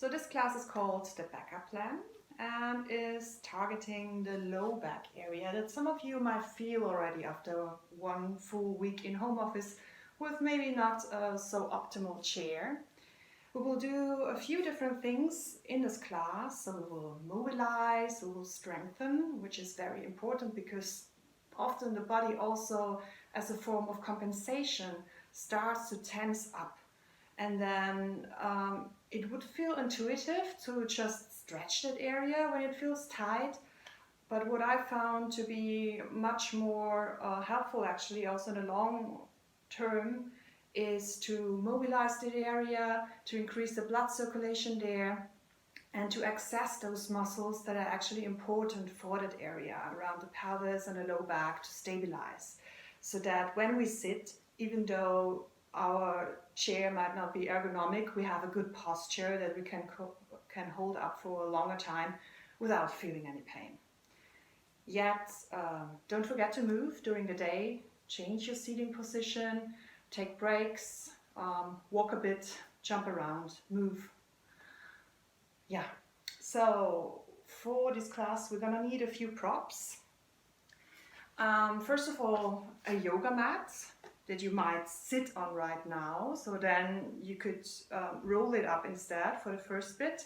So this class is called the backup plan and is targeting the low back area that some of you might feel already after one full week in home office with maybe not a so optimal chair. We will do a few different things in this class. So we will mobilize, we will strengthen, which is very important because often the body also, as a form of compensation, starts to tense up. And then it would feel intuitive to just stretch that area when it feels tight. But what I found to be much more helpful actually also in the long term is to mobilize that area, to increase the blood circulation there, and to access those muscles that are actually important for that area around the pelvis and the low back to stabilize. So that when we sit, even though our chair might not be ergonomic, we have a good posture that we can hold up for a longer time without feeling any pain. Yet, don't forget to move during the day, change your seating position, take breaks, walk a bit, jump around, move. Yeah, so for this class we're gonna need a few props. First of all, a yoga mat that you might sit on right now, so then you could roll it up instead for the first bit.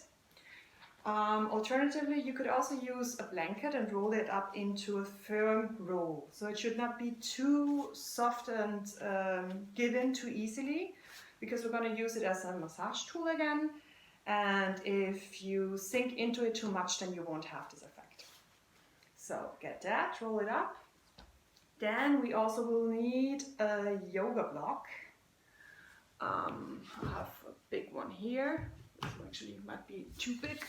Alternatively, you could also use a blanket and roll it up into a firm roll. So it should not be too soft and give in too easily, because we're going to use it as a massage tool again. And if you sink into it too much, then you won't have this effect. So get that, roll it up. Then we also will need a yoga block. I have a big one here. This actually might be too big.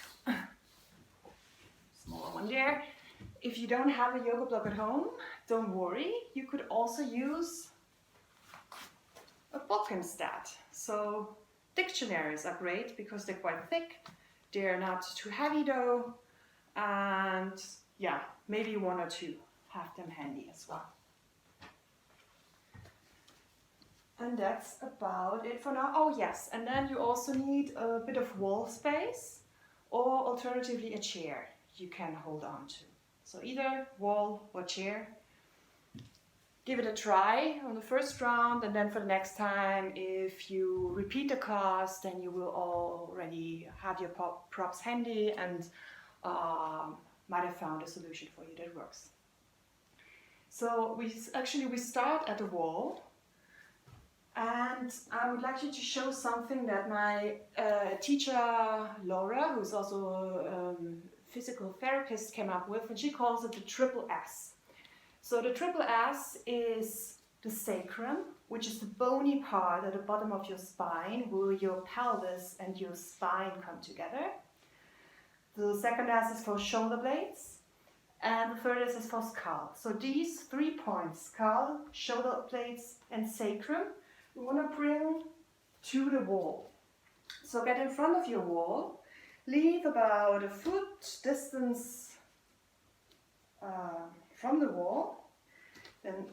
Smaller one there. If you don't have a yoga block at home, don't worry. You could also use a book instead. So dictionaries are great because they're quite thick. They're not too heavy though. And yeah, maybe one or two. Have them handy as well. And that's about it for now. Oh yes, and then you also need a bit of wall space or alternatively a chair you can hold on to. So either wall or chair. Give it a try on the first round, and then for the next time, if you repeat the class, then you will already have your props handy and might have found a solution for you that works. So we start at the wall. And I would like you to show something that my teacher, Laura, who's also a physical therapist, came up with, and she calls it the triple S. So the triple S is the sacrum, which is the bony part at the bottom of your spine, where your pelvis and your spine come together. The second S is for shoulder blades, and the third S is for skull. So these 3 points, skull, shoulder blades, and sacrum, we want to bring to the wall. So get in front of your wall, leave about a foot distance from the wall, then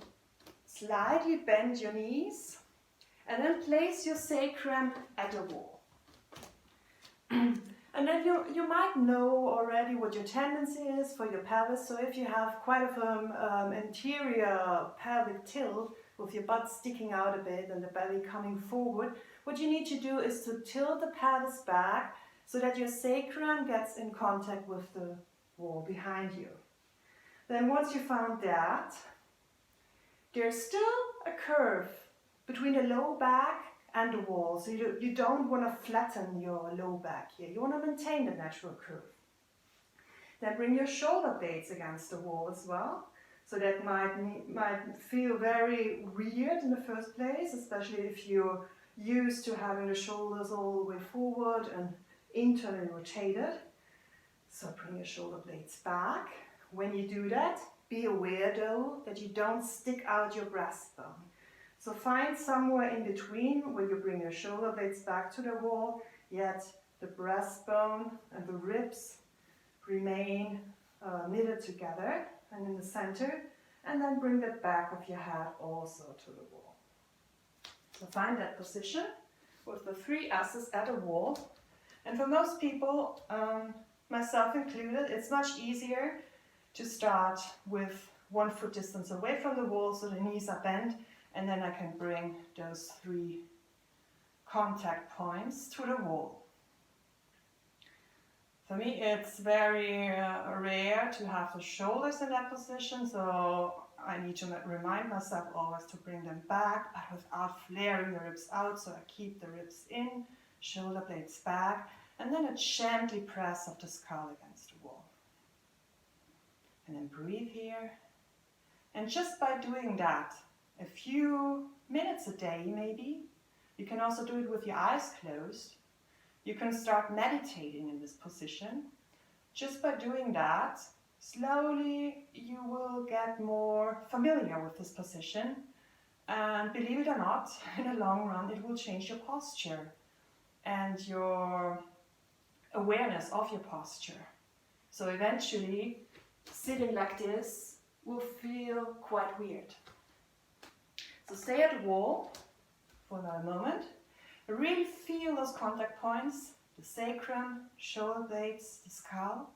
slightly bend your knees, and then place your sacrum at the wall. And then you might know already what your tendency is for your pelvis. So if you have quite an anterior pelvic tilt, with your butt sticking out a bit and the belly coming forward, what you need to do is to tilt the pelvis back so that your sacrum gets in contact with the wall behind you. Then once you found that, there's still a curve between the low back and the wall. So you don't want to flatten your low back here. You want to maintain the natural curve. Then bring your shoulder blades against the wall as well. So that might feel very weird in the first place, especially if you're used to having the shoulders all the way forward and internally rotated. So bring your shoulder blades back. When you do that, be aware though that you don't stick out your breastbone. So find somewhere in between where you bring your shoulder blades back to the wall, yet the breastbone and the ribs remain knitted together and in the center, and then bring the back of your head also to the wall. So find that position with the 3 S's at the wall, And for most people, myself included, it's much easier to start with 1 foot distance away from the wall so the knees are bent, and then I can bring those 3 contact points to the wall. For me, it's very rare to have the shoulders in that position, so I need to remind myself always to bring them back, but without flaring the ribs out, so I keep the ribs in, shoulder blades back, and then a gently press of the skull against the wall. And then breathe here. And just by doing that, a few minutes a day maybe, you can also do it with your eyes closed. You can start meditating in this position. Just by doing that, slowly you will get more familiar with this position. And believe it or not, in the long run, it will change your posture and your awareness of your posture. So eventually, sitting like this will feel quite weird. So stay at the wall for another moment. Really feel those contact points, the sacrum, shoulder blades, the skull.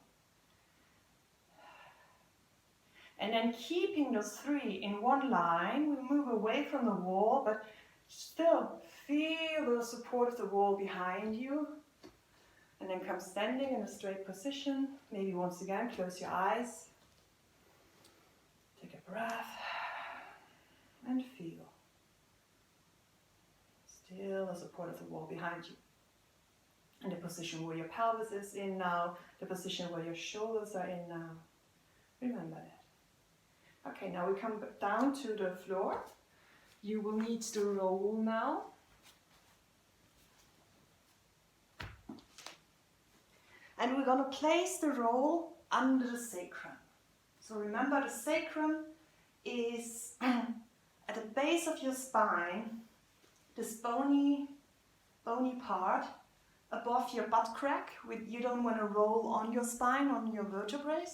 And then keeping those 3 in one line, we move away from the wall, but still feel the support of the wall behind you. And then come standing in a straight position. Maybe once again, close your eyes. Take a breath and feel. Still the support of the wall behind you. And the position where your pelvis is in now, the position where your shoulders are in now. Remember that. Okay, now we come down to the floor. You will need to roll now. And we're going to place the roll under the sacrum. So remember, the sacrum is at the base of your spine, this bony part above your butt crack. You don't want to roll on your spine, on your vertebrae,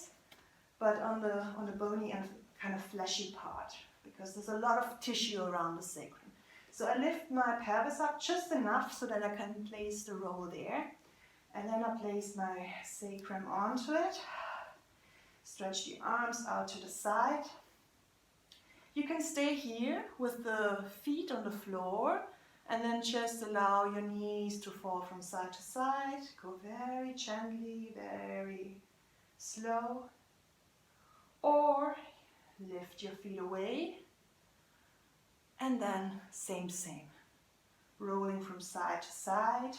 but on the bony and kind of fleshy part, because there's a lot of tissue around the sacrum. So I lift my pelvis up just enough so that I can place the roll there. And then I place my sacrum onto it. Stretch the arms out to the side. You can stay here with the feet on the floor and then just allow your knees to fall from side to side. Go very gently, very slow. Or lift your feet away and then same. Rolling from side to side.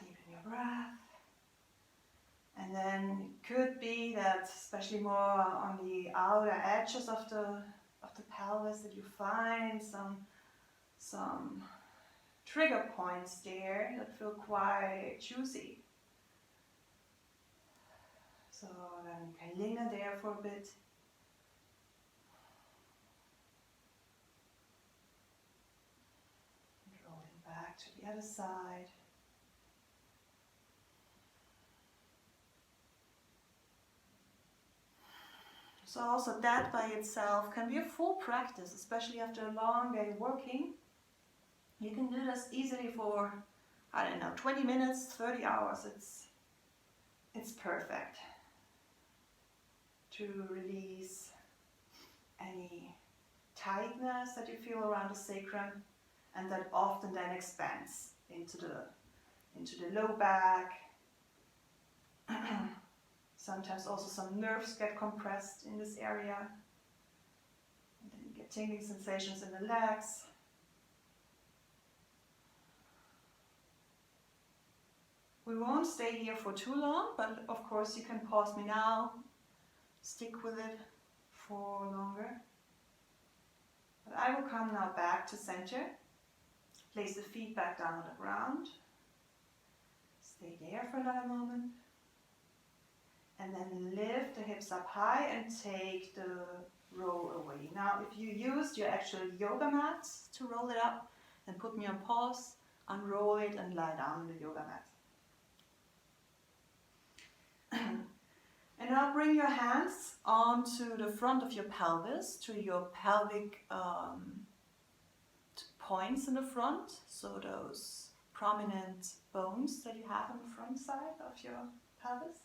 Deepen your breath. And then it could be that, especially more on the outer edges of the pelvis, that you find some trigger points there that feel quite juicy. So then you can linger there for a bit. Rolling back to the other side. So also that by itself can be a full practice, especially after a long day working. You can do this easily for, 20 minutes, 30 hours. It's perfect to release any tightness that you feel around the sacrum, and that often then expands into the low back. Sometimes also some nerves get compressed in this area. And then you get tingling sensations in the legs. We won't stay here for too long, but of course you can pause me now, stick with it for longer. But I will come now back to center, place the feet back down on the ground, stay there for another moment. And then lift the hips up high and take the roll away. Now, if you used your actual yoga mat to roll it up, then put me on pause, unroll it and lie down on the yoga mat. And now bring your hands onto the front of your pelvis, to your pelvic points in the front, so those prominent bones that you have on the front side of your pelvis.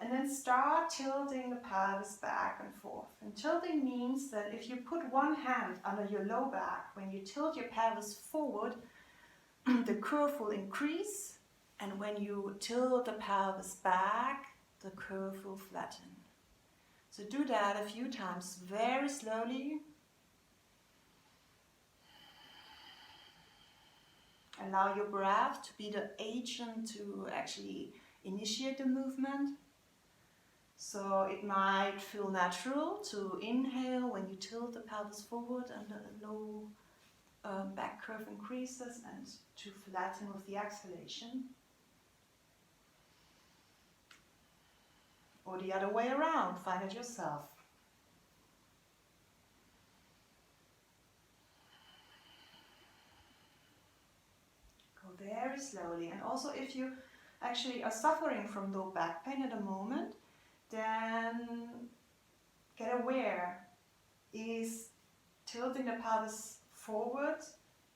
And then start tilting the pelvis back and forth. And tilting means that if you put one hand under your low back, when you tilt your pelvis forward, the curve will increase. And when you tilt the pelvis back, the curve will flatten. So do that a few times very slowly. Allow your breath to be the agent to actually initiate the movement. So it might feel natural to inhale when you tilt the pelvis forward and the low back curve increases, and to flatten with the exhalation. Or the other way around, find it yourself. Go very slowly. And also if you actually are suffering from low back pain at the moment, then get aware, is tilting the pelvis forward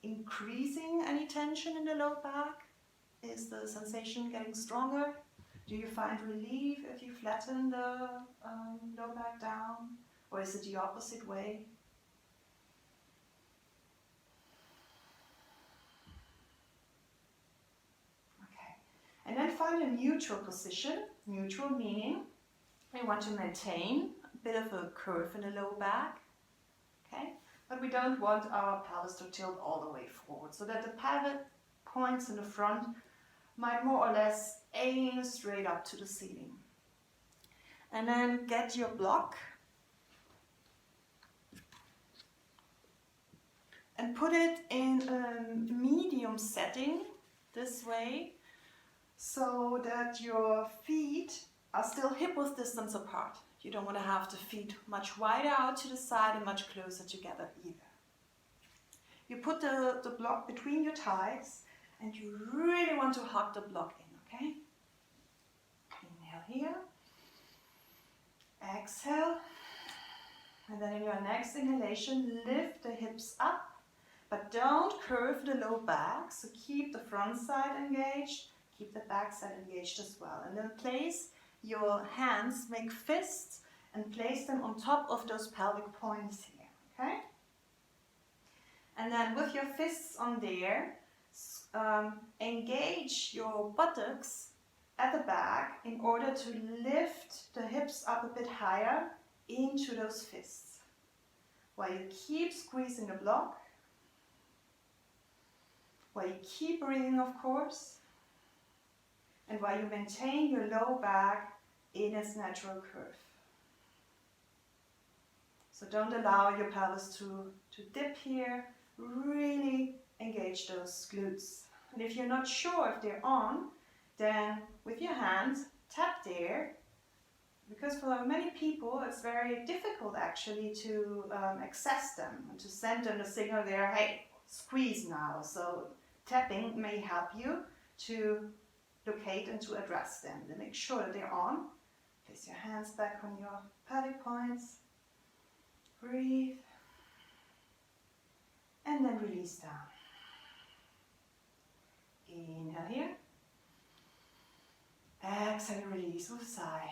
increasing any tension in the low back? Is the sensation getting stronger? Do you find relief if you flatten the low back down? Or is it the opposite way? Okay. And then find a neutral position. Neutral meaning we want to maintain a bit of a curve in the low back, okay? But we don't want our pelvis to tilt all the way forward, so that the pelvic points in the front might more or less aim straight up to the ceiling. And then get your block and put it in a medium setting, this way, so that your feet are still hip-width distance apart. You don't want to have the feet much wider out to the side and much closer together either. You put the block between your thighs and you really want to hug the block in, okay? Inhale here. Exhale. And then in your next inhalation, lift the hips up, but don't curve the low back. So keep the front side engaged, keep the back side engaged as well. And then place your hands, make fists, and place them on top of those pelvic points here, okay? And then with your fists on there, engage your buttocks at the back in order to lift the hips up a bit higher into those fists. While you keep squeezing the block, while you keep breathing, of course, and while you maintain your low back in its natural curve. So don't allow your pelvis to dip here. Really engage those glutes. And if you're not sure if they're on, then with your hands, tap there. Because for many people, it's very difficult actually to access them and to send them the signal there, hey, squeeze now. So tapping may help you to locate and to address them. Then make sure that they're on. Place your hands back on your pelvic points. Breathe. And then release down. Inhale here. Exhale, release with a sigh.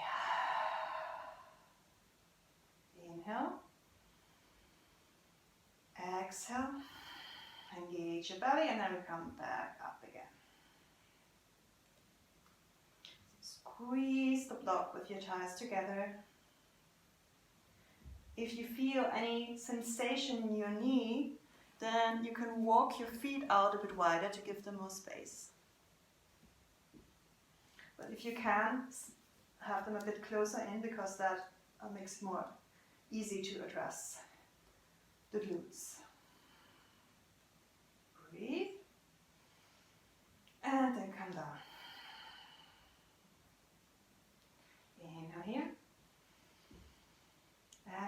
Inhale. Exhale. Engage your belly, and then we come back up again. Squeeze the block with your thighs together. If you feel any sensation in your knee, then you can walk your feet out a bit wider to give them more space. But if you can, have them a bit closer in, because that makes it more easy to address the glutes. Breathe. And then come down. Inhale here.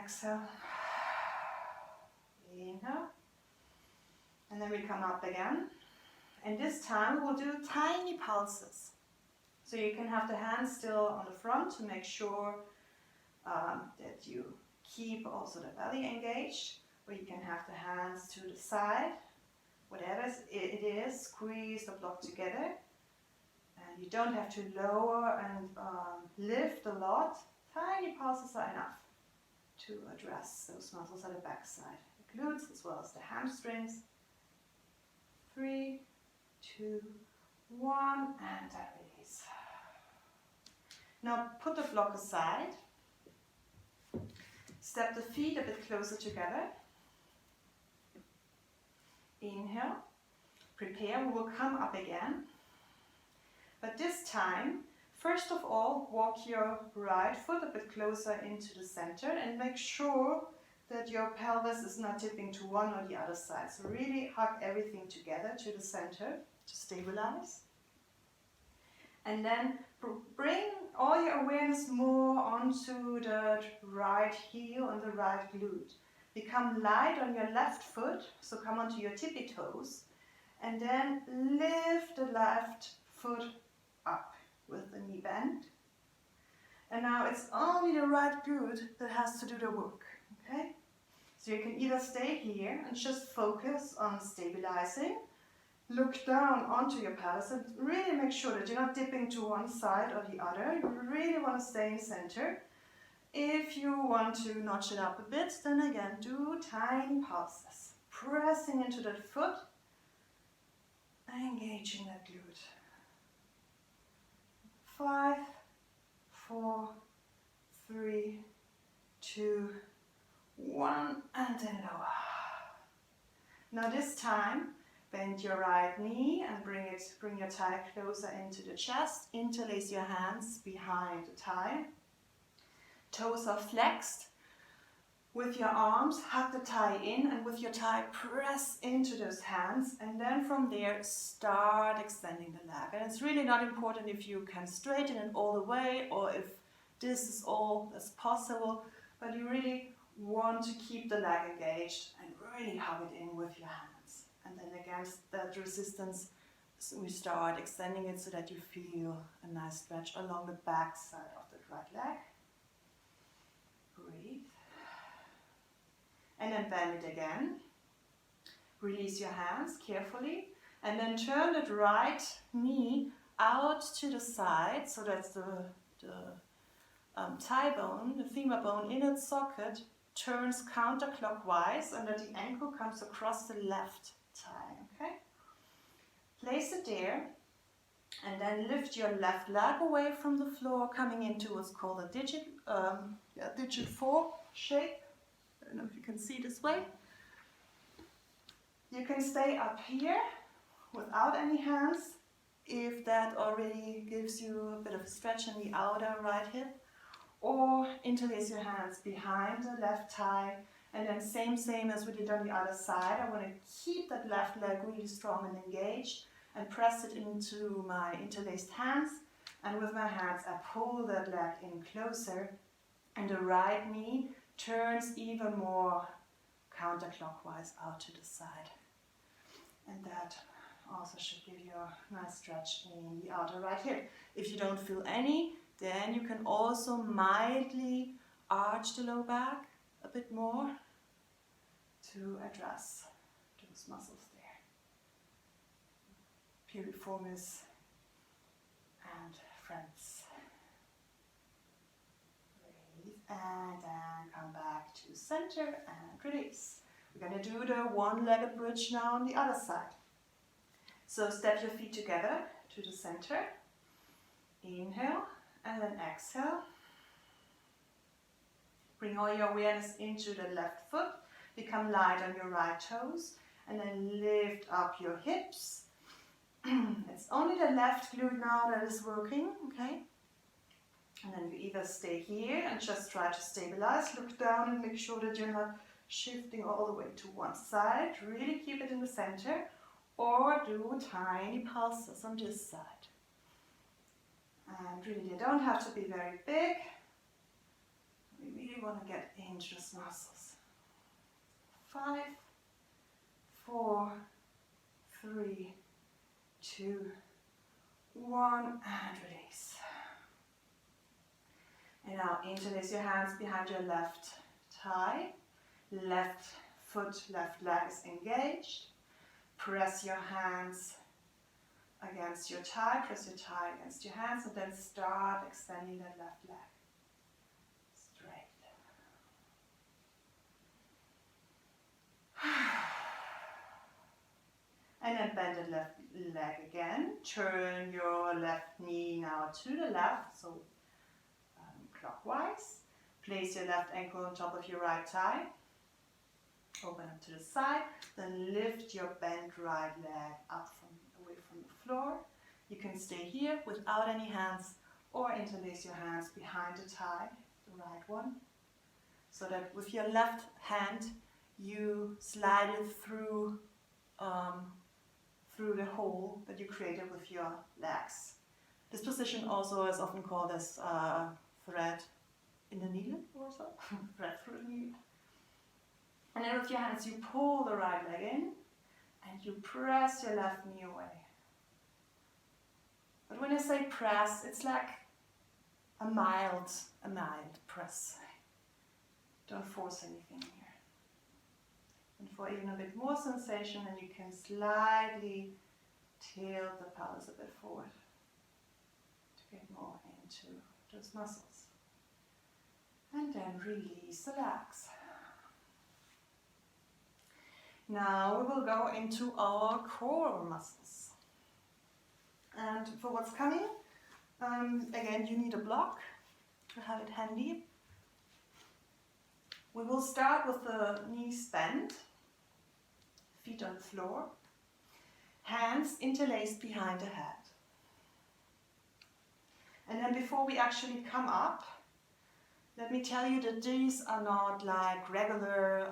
Exhale. Inhale. And then we come up again. And this time we'll do tiny pulses. So you can have the hands still on the front to make sure that you keep also the belly engaged. Or you can have the hands to the side whatever it is, squeeze the block together. And you don't have to lower and lift a lot. Tiny pulses are enough to address those muscles at the back side, the glutes as well as the hamstrings. 3, 2, 1, and release. Now put the block aside. Step the feet a bit closer together. Inhale. Prepare, we will come up again. But this time, first of all, walk your right foot a bit closer into the center and make sure that your pelvis is not tipping to one or the other side. So really hug everything together to the center to stabilize. And then bring all your awareness more onto the right heel and the right glute. Become light on your left foot, so come onto your tippy toes. And then lift the left foot up with the knee bend. And now it's only the right glute that has to do the work, okay? So you can either stay here and just focus on stabilizing, look down onto your pelvis and really make sure that you're not dipping to one side or the other. You really want to stay in center. If you want to notch it up a bit, then again, do tiny pulses. Pressing into that foot, engaging that glute. 5, 4, 3, 2, 1, and then lower. Now this time, bend your right knee and bring your thigh closer into the chest. Interlace your hands behind the thigh. Toes are flexed. With your arms, hug the thigh in, and with your thigh, press into those hands. And then from there, start extending the leg. And it's really not important if you can straighten it all the way or if this is all that's possible, but you really want to keep the leg engaged and really hug it in with your hands. And then against that resistance, so we start extending it so that you feel a nice stretch along the back side of the right leg. Breathe. And then bend it again. Release your hands carefully. And then turn that right knee out to the side, so that's the thigh bone, the femur bone in its socket, turns counterclockwise and that the ankle comes across the left thigh, okay? Place it there and then lift your left leg away from the floor, coming into what's called a digit 4 shape. I don't know if you can see this way. You can stay up here without any hands if that already gives you a bit of a stretch in the outer right hip, or interlace your hands behind the left thigh, and then same as we did on the other side. I want to keep that left leg really strong and engaged and press it into my interlaced hands, and with my hands I pull that leg in closer, and the right knee turns even more counterclockwise out to the side. And that also should give you a nice stretch in the outer right hip. If you don't feel any, then you can also mildly arch the low back a bit more to address those muscles there. Piriformis and friends. Breathe and then come back to center and release. We're going to do the one-legged bridge now on the other side. So step your feet together to the center. Inhale and then exhale. Bring all your awareness into the left foot. Become light on your right toes. And then lift up your hips. It's only the left glute now that is working, okay? And then you either stay here and just try to stabilize. Look down and make sure that you're not shifting all the way to one side. Really keep it in the center. Or do tiny pulses on this side. And really, they don't have to be very big. We really want to get into those muscles. 5, 4, 3, 2, 1, and release. And now interlace your hands behind your left thigh. Left foot, left leg is engaged. press your hands against your thigh, press your thigh against your hands, and then start extending that left leg straight. And then bend the left leg again. Turn your left knee now to the left, so clockwise. Place your left ankle on top of your right thigh. Open up to the side. Then lift your bent right leg up away from the floor. You can stay here without any hands or interlace your hands behind the thigh, the right one. So that with your left hand you slide it through the hole that you created with your legs. This position also is often called as thread in the needle or so, thread through the needle. And then with your hands you pull the right leg in and you press your left knee away. But when I say press, it's like a mild press. Don't force anything here. And for even a bit more sensation, and you can slightly tilt the pelvis a bit forward to get more into those muscles. And then release the legs. Now we will go into our core muscles. And for what's coming, again you need a block to have it handy. We will start with the knees bent, feet on the floor, hands interlaced behind the head. And then before we actually come up, let me tell you that these are not like regular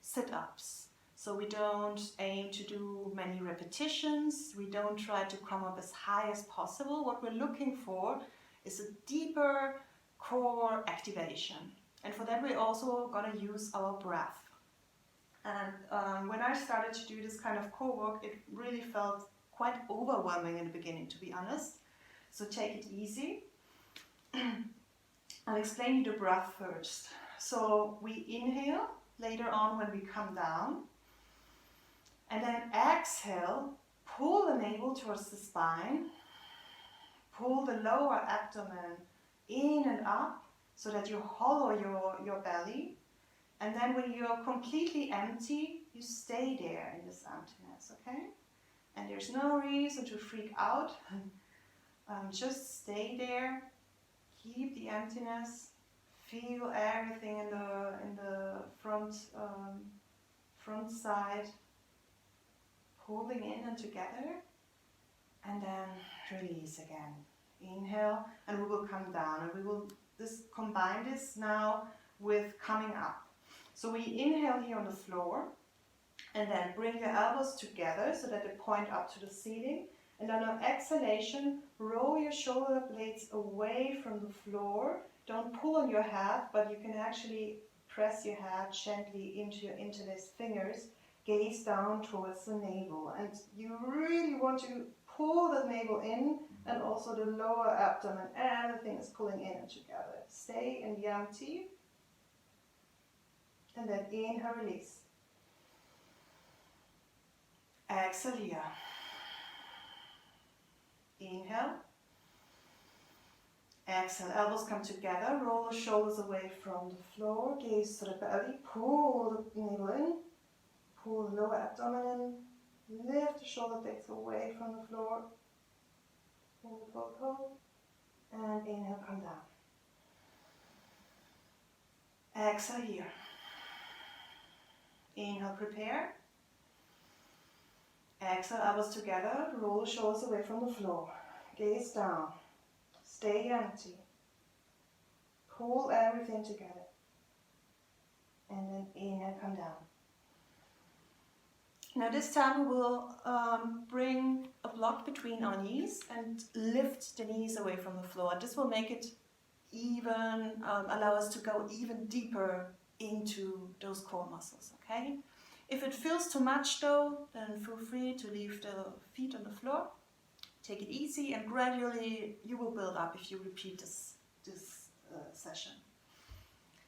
sit-ups. So we don't aim to do many repetitions, we don't try to come up as high as possible. What we're looking for is a deeper core activation. And for that we're also going to use our breath. And when I started to do this kind of core work, it really felt quite overwhelming in the beginning, to be honest. So take it easy. I'll explain you the breath first. So we inhale later on when we come down. And then exhale, pull the navel towards the spine. Pull the lower abdomen in and up, so that you hollow your belly. And then when you're completely empty, you stay there in this emptiness, okay? And there's no reason to freak out. Just stay there, keep the emptiness, feel everything in the front side, pulling in and together, and then release again. Inhale, and we will come down, and we will combine this now with coming up. So we inhale here on the floor, and then bring your elbows together so that they point up to the ceiling. And then on exhalation, roll your shoulder blades away from the floor. Don't pull on your head, but you can actually press your head gently into your interlaced fingers. Gaze down towards the navel. And you really want to pull the navel in, and also the lower abdomen. Everything is pulling in and together. Stay in the empty. And then inhale, release. Exhale here. Inhale. Exhale, elbows come together. Roll the shoulders away from the floor. Gaze to the belly. Pull the navel in. Pull the lower abdomen in. Lift the shoulder blades away from the floor. Hold, hold, hold. And inhale, come down. Exhale here. Inhale, prepare. Exhale, elbows together. Roll the shoulders away from the floor. Gaze down. Stay empty. Pull everything together. And then inhale, come down. Now this time we will bring a block between our knees and lift the knees away from the floor. This will make it even, allow us to go even deeper into those core muscles, okay? If it feels too much though, then feel free to leave the feet on the floor. Take it easy, and gradually you will build up if you repeat this session.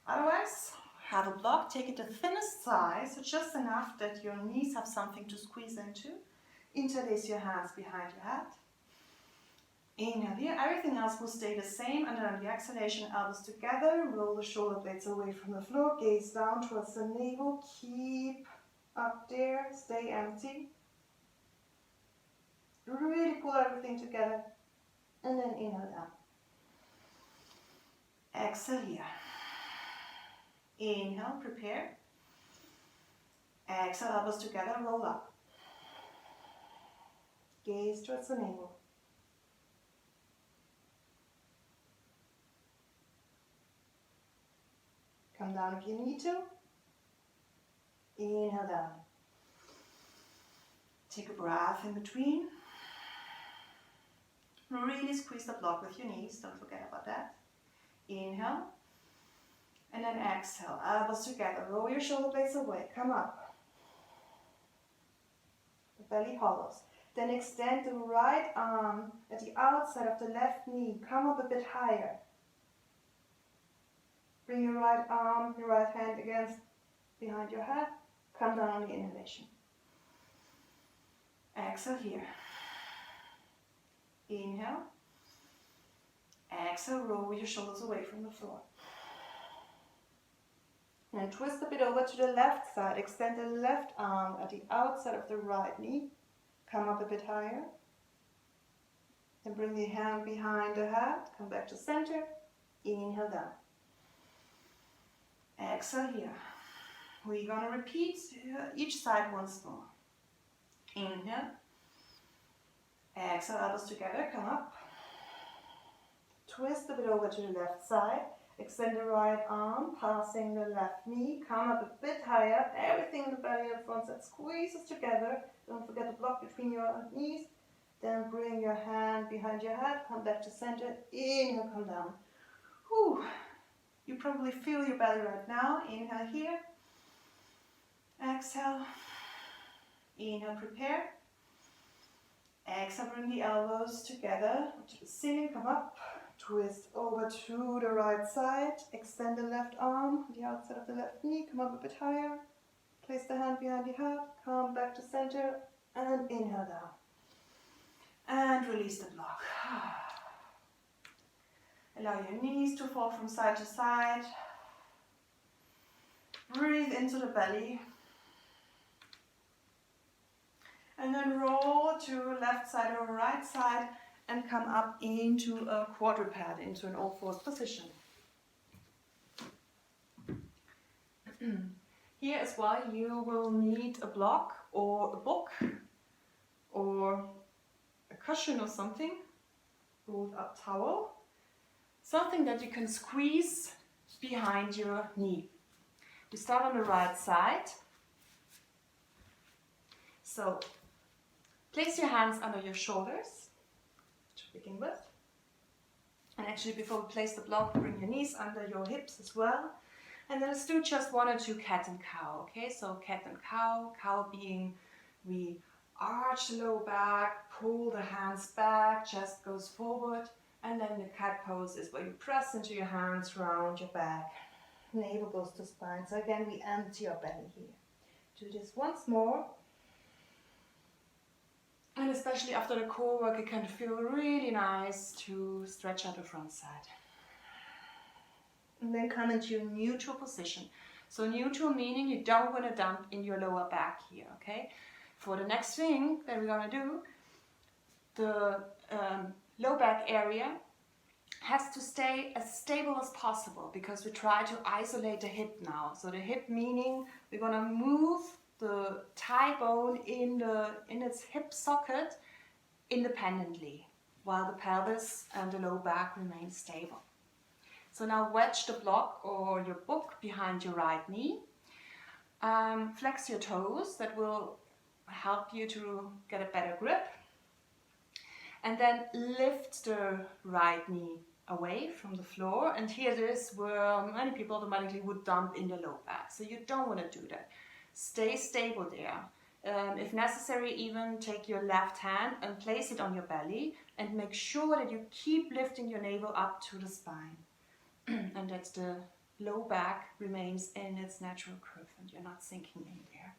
Otherwise, have a block, take it the thinnest size, so just enough that your knees have something to squeeze into. Interlace your hands behind your head. Inhale here, everything else will stay the same, and then on the exhalation, elbows together, roll the shoulder blades away from the floor, gaze down towards the navel, keep up there, stay empty. Really pull everything together, and then inhale down. Exhale here. Inhale, prepare. Exhale, elbows together, roll up. Gaze towards the navel. Come down if you need to. Inhale down. Take a breath in between. Really squeeze the block with your knees, don't forget about that. Inhale. And then exhale, elbows together, roll your shoulder blades away, come up. The belly hollows. Then extend the right arm at the outside of the left knee, come up a bit higher. Bring your right arm, your right hand against behind your head, come down on the inhalation. Exhale here. Inhale. Exhale, roll your shoulders away from the floor. And twist a bit over to the left side. Extend the left arm at the outside of the right knee. Come up a bit higher. And bring the hand behind the head. Come back to center. Inhale down. Exhale here. We're going to repeat each side once more. Inhale. Exhale, elbows together. Come up. Twist a bit over to the left side. Extend the right arm, passing the left knee. Come up a bit higher. Everything in the belly and front side squeezes together. Don't forget the block between your knees. Then bring your hand behind your head. Come back to center. Inhale, come down. Whew. You probably feel your belly right now. Inhale here. Exhale. Inhale, prepare. Exhale, bring the elbows together to the ceiling. Come up. Twist over to the right side, extend the left arm, the outside of the left knee, come up a bit higher, place the hand behind your head, come back to center, and inhale down. And release the block. Allow your knees to fall from side to side. Breathe into the belly. And then roll to left side or right side, and come up into a quadruped, into an all-fours position. Here as well, you will need a block or a book or a cushion or something, rolled up towel, something that you can squeeze behind your knee. We start on the right side. So place your hands under your shoulders. Begin with. And actually before we place the block, bring your knees under your hips as well. And then let's do just one or two cat and cow, okay? So cat and cow, cow being we arch the low back, pull the hands back, chest goes forward, and then the cat pose is where you press into your hands round your back. Navel goes to spine. So again, we empty our belly here. Do this once more. And especially after the core work, it can feel really nice to stretch out the front side. And then come into a neutral position. So neutral meaning you don't want to dump in your lower back here, okay? For the next thing that we're going to do, the low back area has to stay as stable as possible because we try to isolate the hip now. So the hip meaning we're going to move the thigh bone in its hip socket independently, while the pelvis and the low back remain stable. So now wedge the block or your book behind your right knee. Flex your toes, that will help you to get a better grip. And then lift the right knee away from the floor. And here it is where many people automatically would dump in the low back. So you don't want to do that. Stay stable there. If necessary, even take your left hand and place it on your belly and make sure that you keep lifting your navel up to the spine. And that's the low back remains in its natural curve and you're not sinking in there.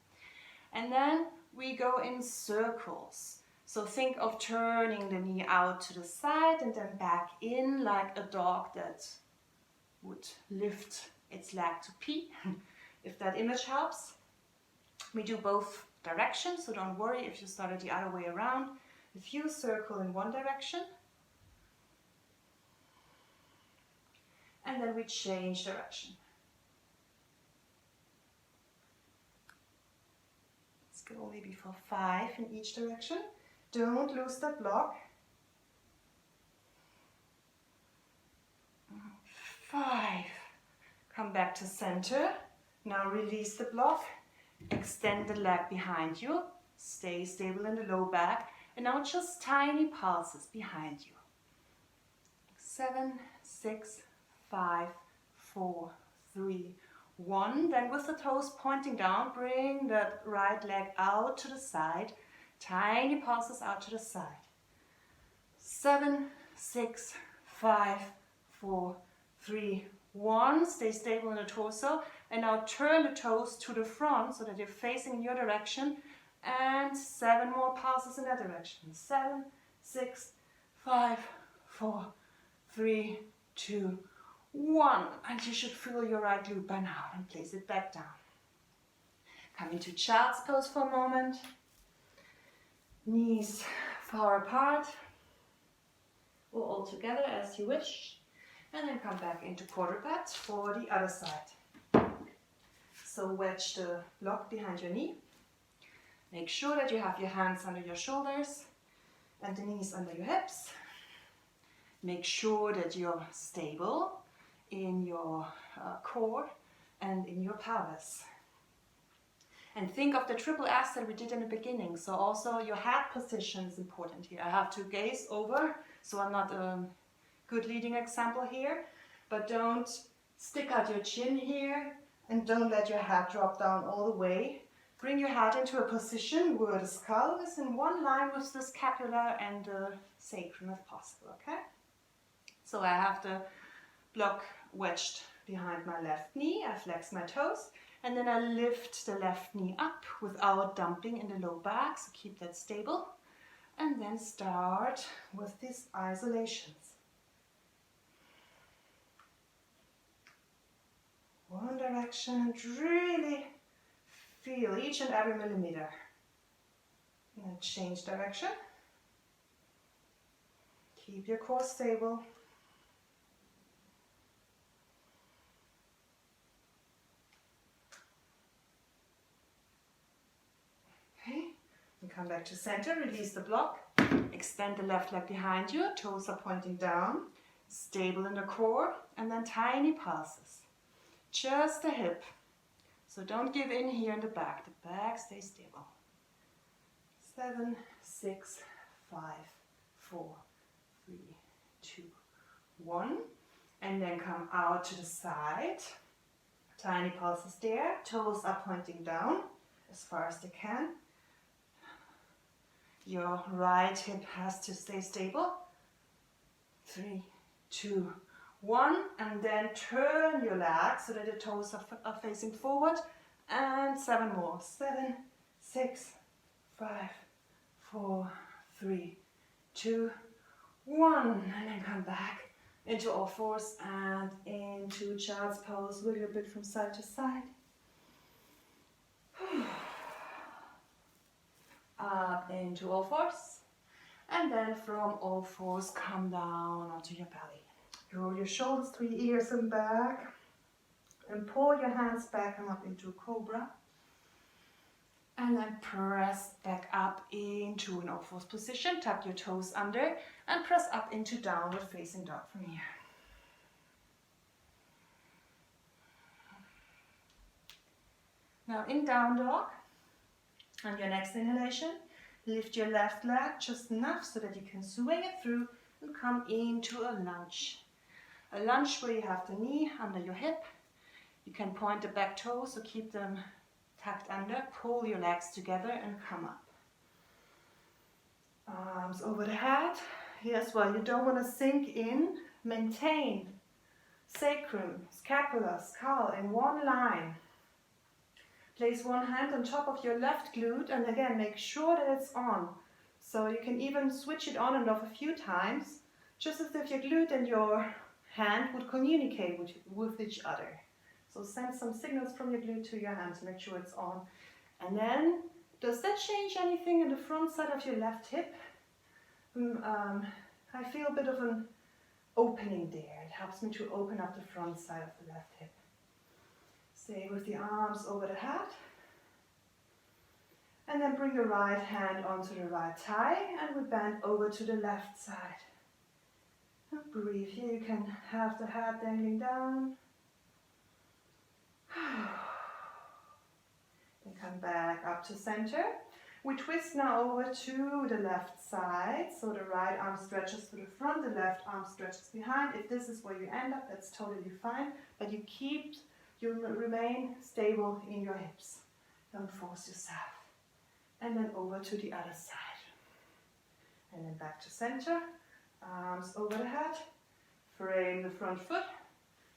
And then we go in circles. So think of turning the knee out to the side and then back in like a dog that would lift its leg to pee. If that image helps. We do both directions, so don't worry if you started the other way around. If you circle in one direction, and then we change direction. Let's go maybe for 5 in each direction. Don't lose that block. 5. Come back to center. Now release the block. Extend the leg behind you. Stay stable in the low back. And now just tiny pulses behind you. 7, 6, 5, 4, 3, 1. Then with the toes pointing down, bring that right leg out to the side. Tiny pulses out to the side. 7, 6, 5, 4, 3, 1. Stay stable in the torso. And now turn the toes to the front so that you're facing in your direction. And 7 more pulses in that direction. 7, 6, 5, 4, 3, 2, 1. And you should feel your right glute by now and place it back down. Come into child's pose for a moment. Knees far apart or all together as you wish. And then come back into quadruped for the other side. So wedge the block behind your knee. Make sure that you have your hands under your shoulders and the knees under your hips. Make sure that you're stable in your core and in your pelvis. And think of the triple S that we did in the beginning. So also your head position is important here. I have to gaze over, so I'm not a good leading example here. But don't stick out your chin here and don't let your head drop down all the way. Bring your head into a position where the skull is in one line with the scapula and the sacrum if possible, okay? So I have the block wedged behind my left knee. I flex my toes and then I lift the left knee up without dumping in the low back, so keep that stable. And then start with these isolations. One direction and really feel each and every millimeter. And then change direction. Keep your core stable. Okay, and come back to center, release the block. Extend the left leg behind you, toes are pointing down. Stable in the core, and then tiny pulses. Just the hip. So don't give in here in the back. The back stays stable. 7, 6, 5, 4, 3, 2, 1. And then come out to the side. Tiny pulses there. Toes are pointing down as far as they can. Your right hip has to stay stable. 3, 2, 1, and then turn your legs so that the toes are facing forward, and 7 more. 7, 6, 5, 4, 3, 2, 1, and then come back into all fours and into child's pose. Wiggle a bit from side to side. Up into all fours, and then from all fours come down onto your belly. Roll your shoulders to your ears and back, and pull your hands back and up into a cobra, and then press back up into an all fours position. Tuck your toes under and press up into downward facing dog from here. Now in down dog. On your next inhalation, lift your left leg just enough so that you can swing it through and come into a lunge. A lunge where you have the knee under your hip. You can point the back toes, so keep them tucked under. Pull your legs together and come up. Arms over the head. Yes, well, you don't want to sink in. Maintain sacrum, scapula, skull in one line. Place one hand on top of your left glute and again make sure that it's on. So you can even switch it on and off a few times, just as if your glute and your hand would communicate with each other. So send some signals from your glute to your hand to make sure it's on. And then, does that change anything in the front side of your left hip? I feel a bit of an opening there. It helps me to open up the front side of the left hip. Stay with the arms over the head. And then bring your right hand onto the right thigh and we bend over to the left side. And breathe here. You can have the head dangling down. Then come back up to center. We twist now over to the left side. So the right arm stretches to the front, the left arm stretches behind. If this is where you end up, that's totally fine. But you remain stable in your hips. Don't force yourself. And then over to the other side. And then back to center. Arms over the head. Frame the front foot.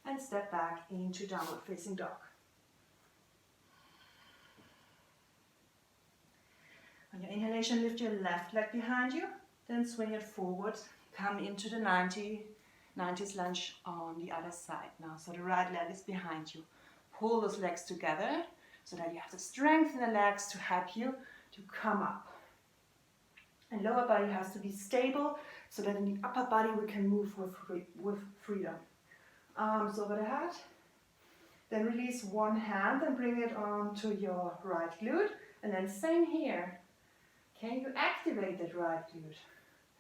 And step back into downward facing dog. On your inhalation, lift your left leg behind you. Then swing it forward. Come into the 90s lunge on the other side now. So the right leg is behind you. Pull those legs together so that you have the strength in the legs to help you to come up. And lower body has to be stable so that in the upper body we can move with freedom. Arms over the head. Then release one hand and bring it onto your right glute. And then same here. Can you activate that right glute?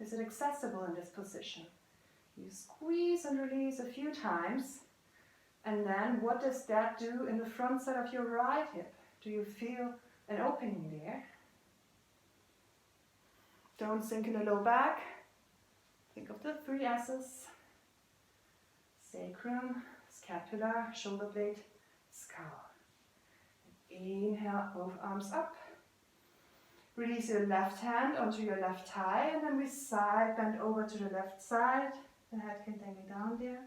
Is it accessible in this position? You squeeze and release a few times. And then what does that do in the front side of your right hip? Do you feel an opening there? Don't sink in the low back. Think of the 3 S's. Sacrum, scapula, shoulder blade, skull. Inhale, both arms up. Release your left hand onto your left thigh and then we side bend over to the left side. The head can dangle down there.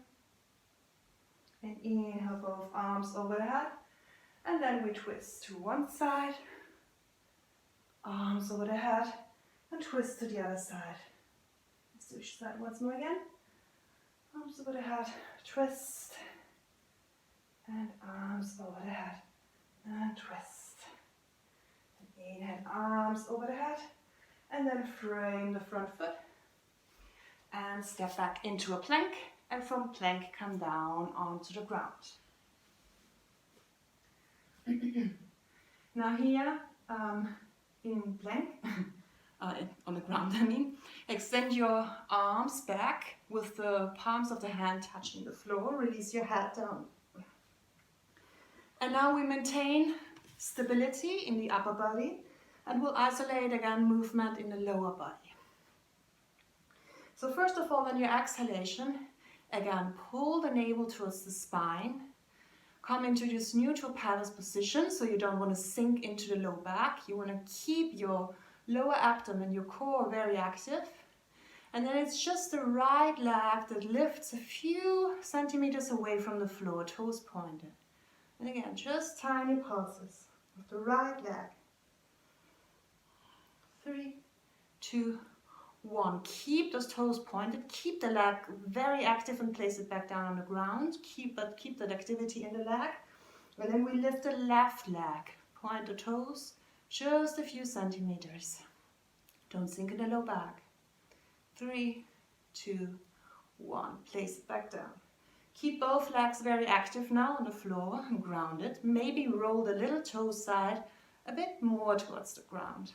And inhale, both arms over the head. And then we twist to one side. Arms over the head. And twist to the other side. Let's do each side once more again. Arms over the head, twist. And arms over the head. And twist. And inhale, arms over the head. And then frame the front foot. And step back into a plank. And from plank, come down onto the ground. Now here, in plank, on the ground I mean, extend your arms back with the palms of the hand touching the floor. Release your head down. And now we maintain stability in the upper body and we'll isolate again movement in the lower body. So first of all, on your exhalation, again, pull the navel towards the spine. Come into this neutral pelvis position, so you don't want to sink into the low back. You want to keep your lower abdomen, your core very active. And then it's just the right leg that lifts a few centimeters away from the floor, toes pointed. And again, just tiny pulses with the right leg. 3, 2, 1. Keep those toes pointed, keep the leg very active and place it back down on the ground. Keep that activity in the leg. And then we lift the left leg, point the toes just a few centimeters. Don't sink in the low back. 3, 2, 1. Place it back down. Keep both legs very active now on the floor and grounded. Maybe roll the little toe side a bit more towards the ground.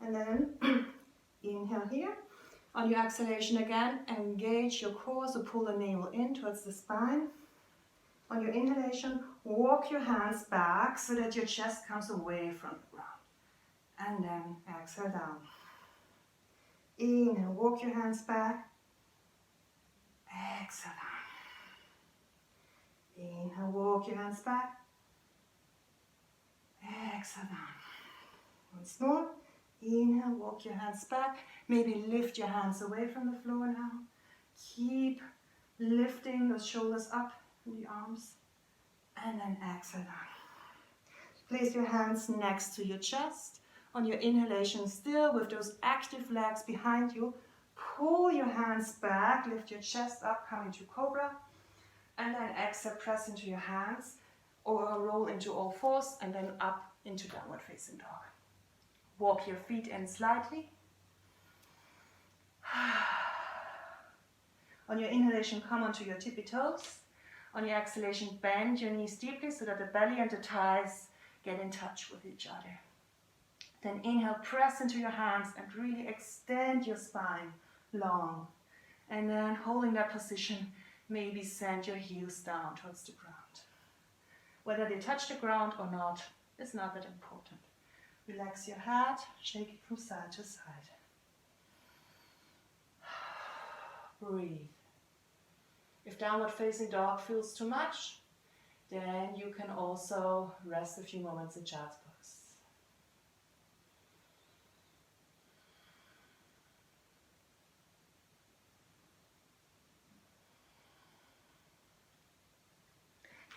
And then inhale here. On your exhalation again, engage your core, so pull the navel in towards the spine. On your inhalation, walk your hands back so that your chest comes away from the ground. And then exhale down. Inhale, walk your hands back. Exhale down. Inhale, walk your hands back. Exhale down. Once more. Inhale, walk your hands back. Maybe lift your hands away from the floor now. Keep lifting those shoulders up and the arms, and then exhale down. Place your hands next to your chest. On your inhalation, still with those active legs behind you, pull your hands back, lift your chest up, come into cobra, and then exhale, press into your hands, or roll into all fours, and then up into downward facing dog. Walk your feet in slightly. On your inhalation, come onto your tippy toes. On your exhalation, bend your knees deeply so that the belly and the thighs get in touch with each other. Then inhale, press into your hands and really extend your spine long. And then holding that position, maybe send your heels down towards the ground. Whether they touch the ground or not is not that important. Relax your head, shake it from side to side. Breathe. If downward facing dog feels too much, then you can also rest a few moments in child's pose.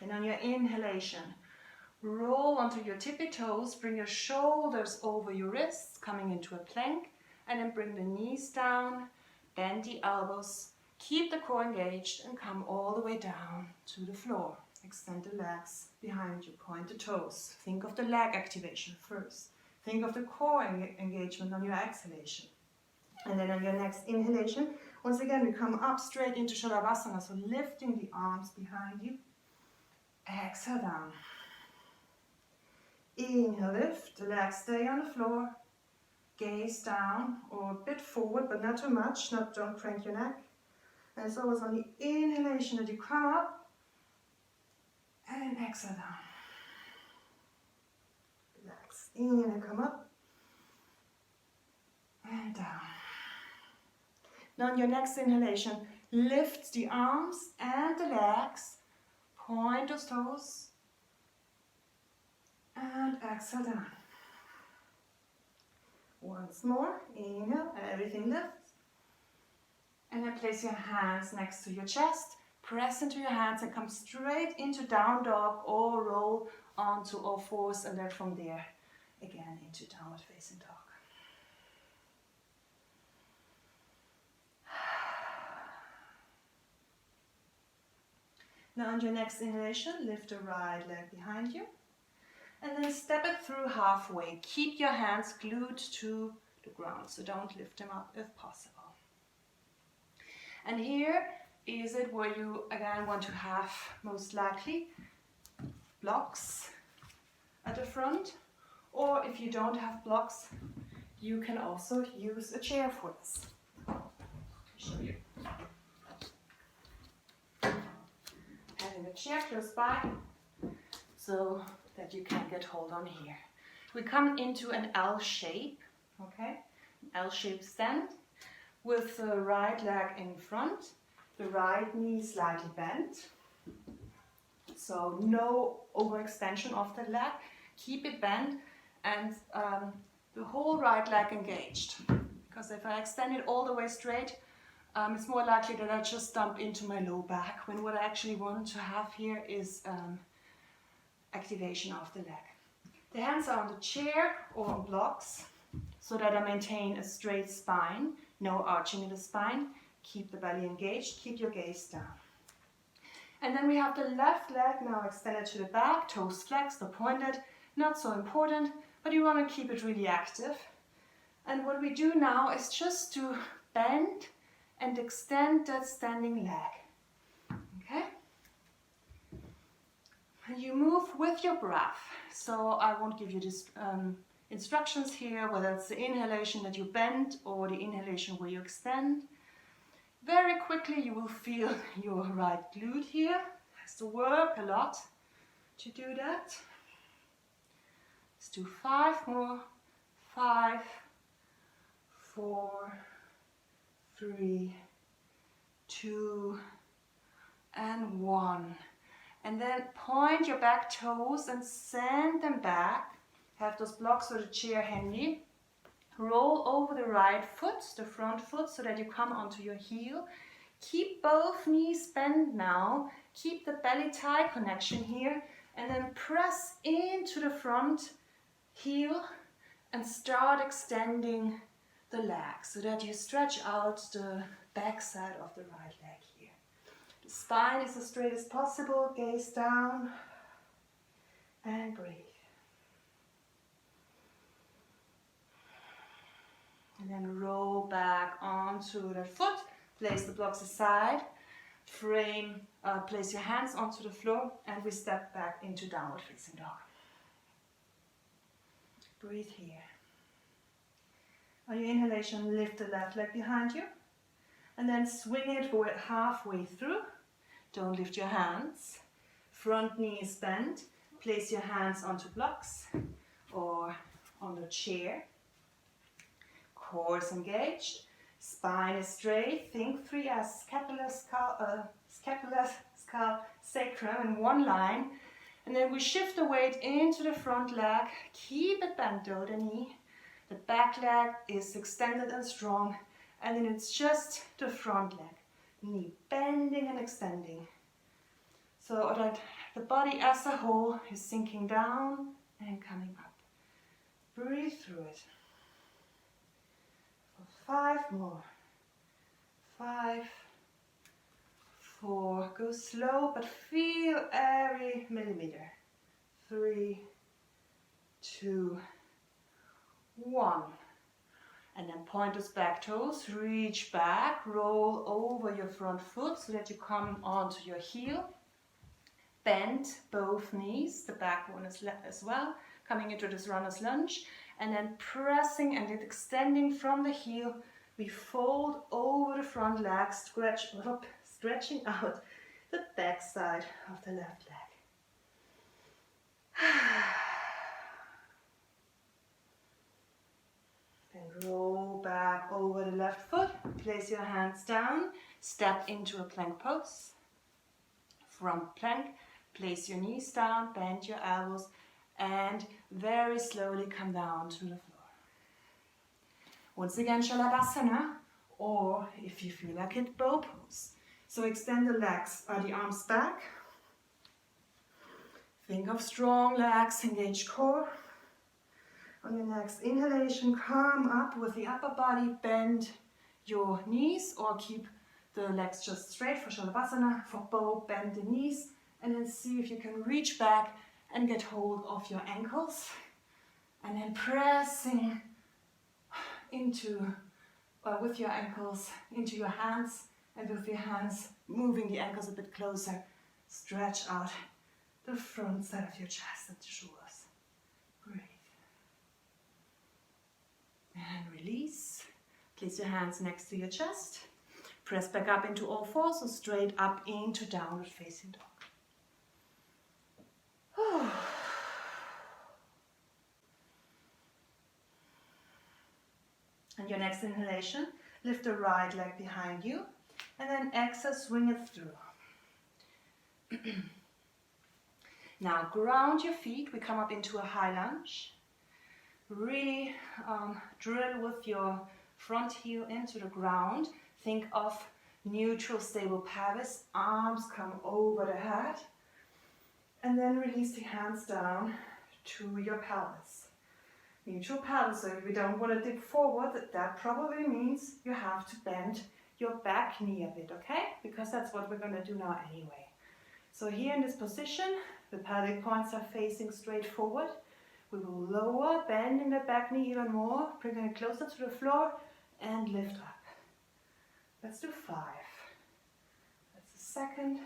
And on your inhalation, roll onto your tippy toes, bring your shoulders over your wrists, coming into a plank, and then bring the knees down, bend the elbows, keep the core engaged, and come all the way down to the floor. Extend the legs behind you, point the toes. Think of the leg activation first. Think of the core engagement on your exhalation. And then on your next inhalation, once again, we come up straight into Shavasana, so lifting the arms behind you. Exhale down. Inhale, lift, the legs stay on the floor. Gaze down or a bit forward, but not too much, don't crank your neck. And it's always on the inhalation that you come up and then exhale down. Relax. Inhale, come up and down. Now on your next inhalation, lift the arms and the legs. Point those toes and exhale down. Once more, inhale, everything lifts. And then place your hands next to your chest, press into your hands and come straight into down dog or roll onto all fours, and then from there, again into downward facing dog. Now on your next inhalation, lift the right leg behind you and then step it through halfway. Keep your hands glued to the ground, so don't lift them up if possible. And here is it where you again want to have most likely blocks at the front, or if you don't have blocks, you can also use a chair for this. Let me show you. Having a chair close by so that you can get hold on here. We come into an L shape, okay? L-shaped stand with the right leg in front, the right knee slightly bent. So no overextension of the leg. Keep it bent and the whole right leg engaged. Because if I extend it all the way straight, it's more likely that I just dump into my low back, when what I actually want to have here is activation of the leg. The hands are on the chair or on blocks so that I maintain a straight spine, no arching in the spine. Keep the belly engaged, keep your gaze down. And then we have the left leg now extended to the back, toes flexed or pointed, not so important, but you want to keep it really active. And what we do now is just to bend and extend that standing leg, okay? And you move with your breath. So I won't give you this instructions here, whether it's the inhalation that you bend or the inhalation where you extend. Very quickly you will feel your right glute here. Has to work a lot to do that. Let's do 5 more. 5, 4, 3, 2, and 1. And then point your back toes and send them back. Have those blocks or the chair handy. Roll over the right foot, the front foot, so that you come onto your heel. Keep both knees bent now. Keep the belly-thigh connection here. And then press into the front heel and start extending the leg so that you stretch out the back side of the right leg here. The spine is as straight as possible. Gaze down and breathe. And then roll back onto that foot. Place the blocks aside. Place your hands onto the floor, and we step back into downward facing dog. Breathe here. On your inhalation, lift the left leg behind you, and then swing it halfway through. Don't lift your hands. Front knee is bent. Place your hands onto blocks or on the chair. Core is engaged. Spine is straight. Think 3S, scapula, skull, sacrum in one line. And then we shift the weight into the front leg. Keep it bent though, the knee. The back leg is extended and strong. And then it's just the front leg. Knee bending and extending. So that the body as a whole is sinking down and coming up. Breathe through it. 5 more. 5, 4. Go slow, but feel every millimeter. 3, 2, 1. And then point those back toes. Reach back. Roll over your front foot so that you come onto your heel. Bend both knees. The back one as well. Coming into this runner's lunge. And then pressing and extending from the heel, we fold over the front leg, stretching out the back side of the left leg. Then roll back over the left foot, place your hands down, step into a plank pose. From plank, place your knees down, bend your elbows, and very slowly come down to the floor. Once again, Shalabhasana, or if you feel like it, bow pose. So extend the legs, the arms back. Think of strong legs, engage core. On your next inhalation, come up with the upper body, bend your knees, or keep the legs just straight for Shalabhasana. For bow, bend the knees, and then see if you can reach back and get hold of your ankles, and then pressing into, with your ankles into your hands, and with your hands moving the ankles a bit closer. Stretch out the front side of your chest and shoulders. Breathe. And release. Place your hands next to your chest. Press back up into all fours, so straight up into downward facing dog. And your next inhalation, lift the right leg behind you, and then exhale, swing it through. Now ground your feet. We come up into a high lunge. Really drill with your front heel into the ground. Think of neutral, stable pelvis. Arms come over the head. And then release the hands down to your pelvis. Neutral pelvis, so if you don't want to dip forward, that probably means you have to bend your back knee a bit, okay? Because that's what we're going to do now anyway. So here in this position, the pelvic points are facing straight forward. We will lower, bending the back knee even more, bringing it closer to the floor, and lift up. Let's do 5. That's the second.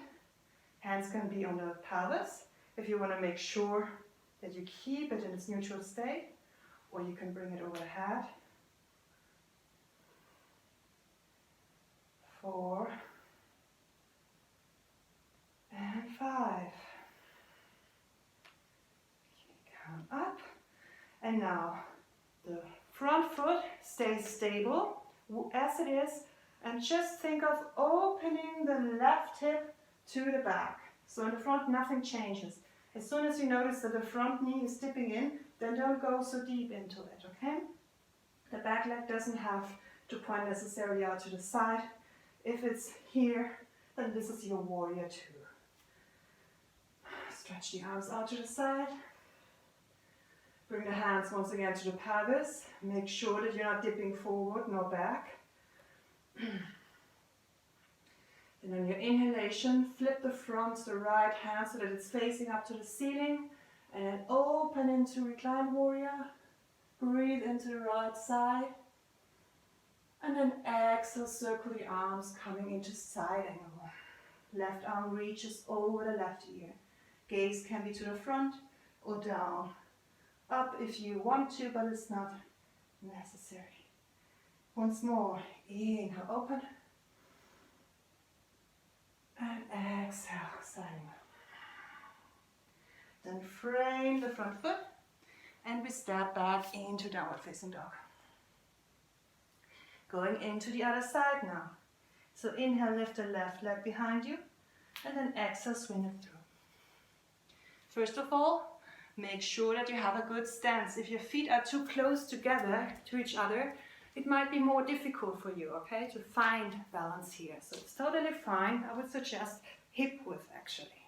Hands can be on the pelvis if you want to make sure that you keep it in its neutral state, or you can bring it over the head. 4 and 5. Come up, and now the front foot stays stable as it is, and just think of opening the left hip to the back. So in the front, nothing changes. As soon as you notice that the front knee is dipping in, then don't go so deep into it, okay? The back leg doesn't have to point necessarily out to the side. If it's here, then this is your warrior two. Stretch the arms out to the side. Bring the hands once again to the pelvis. Make sure that you're not dipping forward nor back. And on your inhalation, flip the front, the right hand, so that it's facing up to the ceiling. And then open into reclined warrior. Breathe into the right side. And then exhale, circle the arms, coming into side angle. Left arm reaches over the left ear. Gaze can be to the front or down. Up if you want to, but it's not necessary. Once more, inhale, open. And exhale, side angle. Then frame the front foot. And we step back into downward facing dog. Going into the other side now. So inhale, lift the left leg behind you. And then exhale, swing it through. First of all, make sure that you have a good stance. If your feet are too close together to each other, it might be more difficult for you, okay, to find balance here. So it's totally fine. I would suggest hip width actually.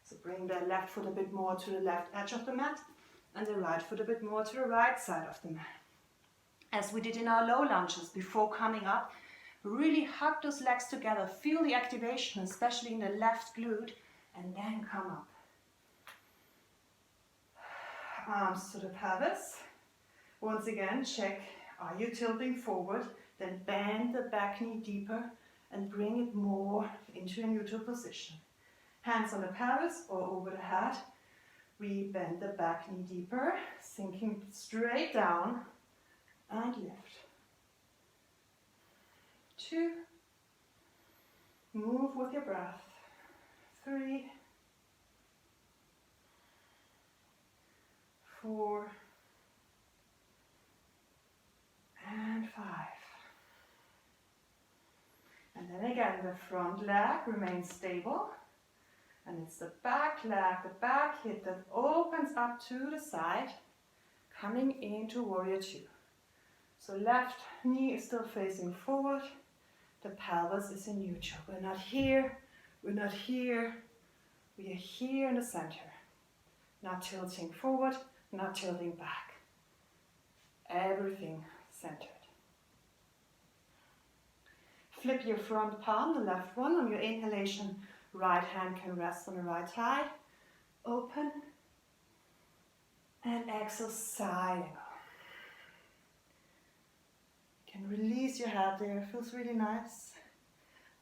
So bring the left foot a bit more to the left edge of the mat and the right foot a bit more to the right side of the mat. As we did in our low lunges before coming up, really hug those legs together. Feel the activation, especially in the left glute, and then come up. Arms to the pelvis. Once again, check, are you tilting forward? Then bend the back knee deeper and bring it more into a neutral position. Hands on the pelvis or over the head. We bend the back knee deeper, sinking straight down and lift. 2. Move with your breath. 3. 4. And 5. And then again, the front leg remains stable. And it's the back leg, the back hip that opens up to the side, coming into warrior two. So left knee is still facing forward. The pelvis is in neutral. We're not here, we're not here. We are here in the center. Not tilting forward, not tilting back. Everything centered. Flip your front palm, the left one. On your inhalation, right hand can rest on the right thigh. Open. And exhale, side angle. You can release your head there. It feels really nice.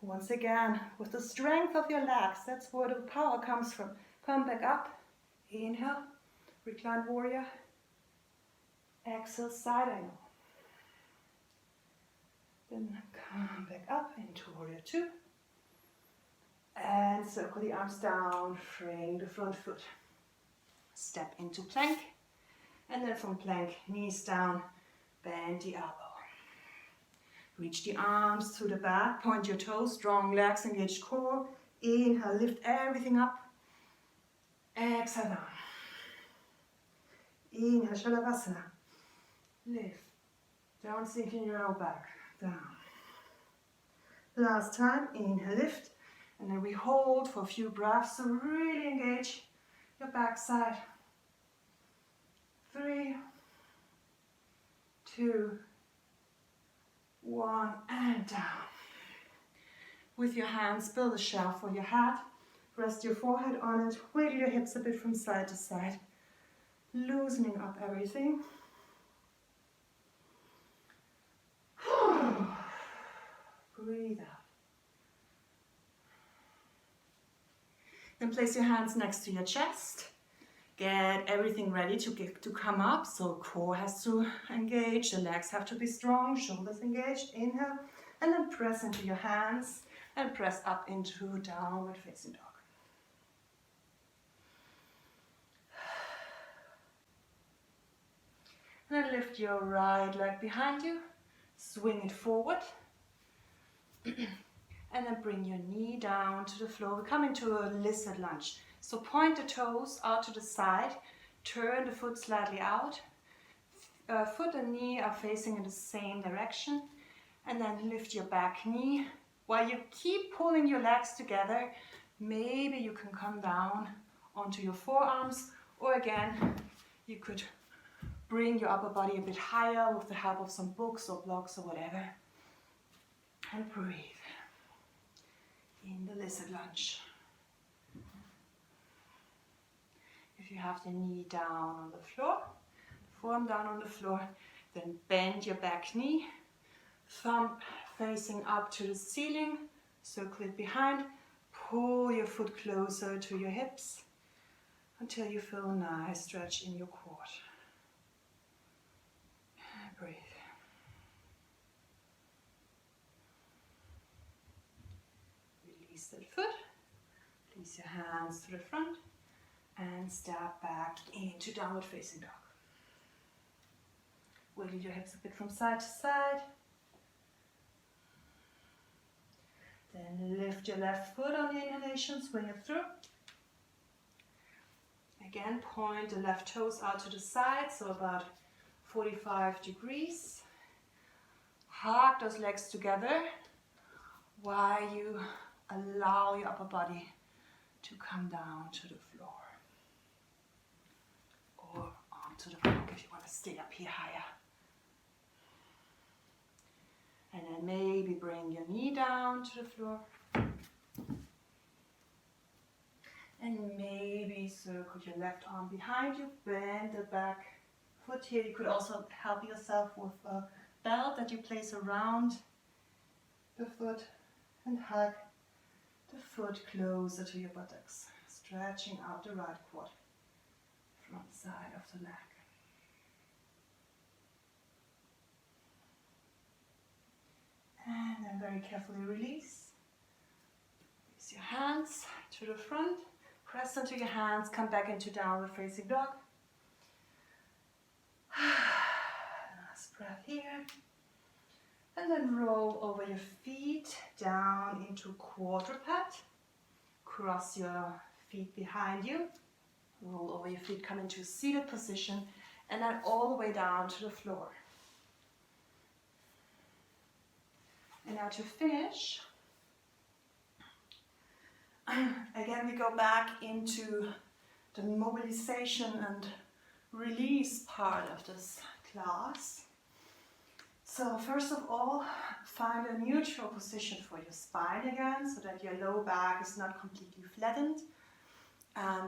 Once again, with the strength of your legs, that's where the power comes from. Come back up. Inhale, reclined warrior. Exhale, side angle. Then come back up into warrior two. And circle the arms down, frame the front foot. Step into plank. And then from plank, knees down, bend the elbow. Reach the arms to the back, point your toes, strong legs, engage core. Inhale, lift everything up. Exhale down. Inhale, Shavasana. Lift. Don't sink in your low back. Down. Last time, inhale, lift. And then we hold for a few breaths. So really engage your backside. 3, 2, 1, and down. With your hands, build a shelf for your head. Rest your forehead on it. Wiggle your hips a bit from side to side. Loosening up everything. Breathe out. Then place your hands next to your chest. Get everything ready to come up. So core has to engage, the legs have to be strong, shoulders engaged. Inhale, and then press into your hands and press up into downward facing dog. And then lift your right leg behind you, swing it forward. And then bring your knee down to the floor. We come into a lizard lunge. So point the toes out to the side, turn the foot slightly out. Foot and knee are facing in the same direction. And then lift your back knee, While you keep pulling your legs together, maybe you can come down onto your forearms, or again, you could bring your upper body a bit higher with the help of some books or blocks or whatever. And breathe in the lizard lunge. If you have the knee down on the floor, forearm down on the floor, then bend your back knee, thumb facing up to the ceiling, circle it behind, pull your foot closer to your hips until you feel a nice stretch in your quad. Breathe. Release that foot, release your hands to the front, and step back into downward facing dog. Wiggle your hips a bit from side to side. Then lift your left foot on the inhalation, swing it through. Again, point the left toes out to the side, so about 45 degrees. Hug those legs together while you allow your upper body to come down to the floor. Or onto the block if you want to stay up here higher. And then maybe bring your knee down to the floor. And maybe circle your left arm behind you, bend the back foot here. You could also help yourself with a belt that you place around the foot and hug the foot closer to your buttocks, stretching out the right quad, front side of the leg. And then very carefully release. Release your hands to the front. Press into your hands. Come back into downward facing dog. Last breath here. And then roll over your feet down into quadruped. Cross your feet behind you. Roll over your feet. Come into a seated position. And then all the way down to the floor. And now to finish, again we go back into the mobilization and release part of this class. So first of all, find a neutral position for your spine again, so that your low back is not completely flattened,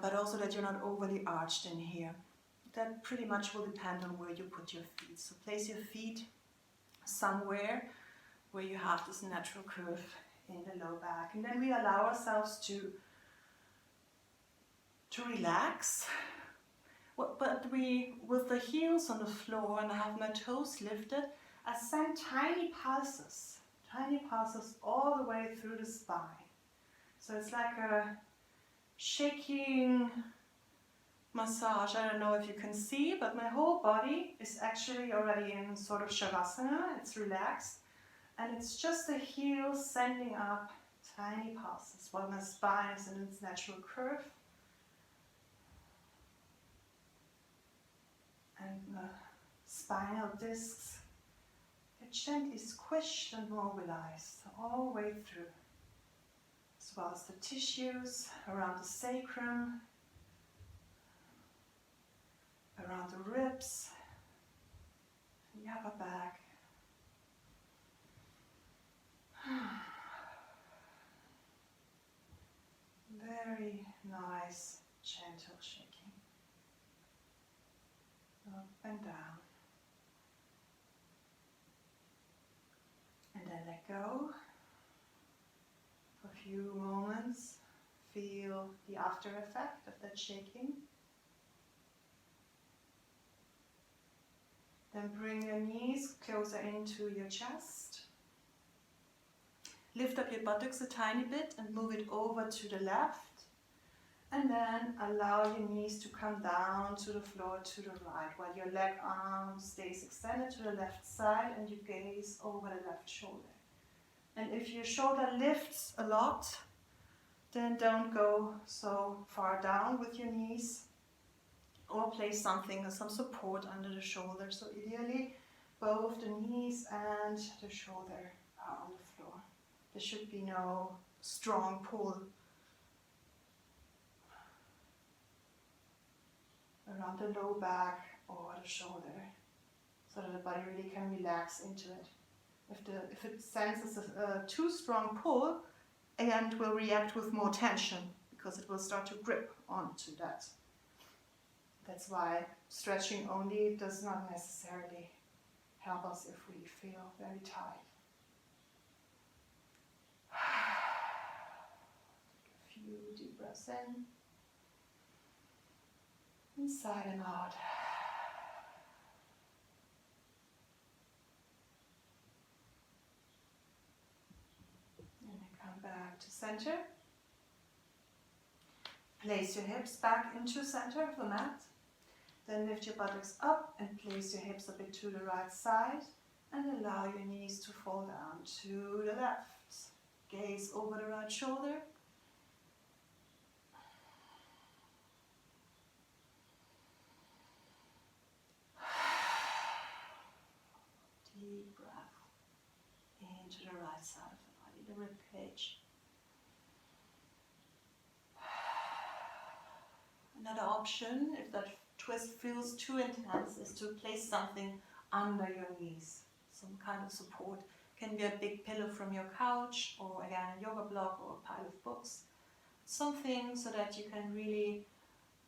but also that you're not overly arched in here. That pretty much will depend on where you put your feet. So place your feet somewhere where you have this natural curve in the low back. And then we allow ourselves to relax. But we, with the heels on the floor and I have my toes lifted, I send tiny pulses all the way through the spine. So it's like a shaking massage. I don't know if you can see, but my whole body is actually already in sort of shavasana. It's relaxed. And it's just the heels sending up tiny pulses while my spine is in its natural curve. And the spinal discs are gently squished and mobilized all the way through. As well as the tissues around the sacrum, around the ribs, the upper back. Very nice, gentle shaking. Up and down. And then let go. For a few moments, feel the after effect of that shaking. Then bring your knees closer into your chest. Lift up your buttocks a tiny bit and move it over to the left. And then allow your knees to come down to the floor to the right, while your leg arm stays extended to the left side and you gaze over the left shoulder. And if your shoulder lifts a lot, then don't go so far down with your knees, or place something or some support under the shoulder. So ideally, both the knees and the shoulder are on the floor. There should be no strong pull around the low back or the shoulder, so that the body really can relax into it. If it senses a too strong pull, and will react with more tension because it will start to grip onto that. That's why stretching only does not necessarily help us if we feel very tight. Take a few deep breaths in, inside and out. And then come back to center. Place your hips back into center of the mat. Then lift your buttocks up and place your hips a bit to the right side and allow your knees to fall down to the left. Gaze over the right shoulder. Deep breath into the right side of the body, the rib cage. Another option, if that twist feels too intense, is to place something under your knees. Some kind of support. Can be a big pillow from your couch, or again a yoga block or a pile of books. Something so that you can really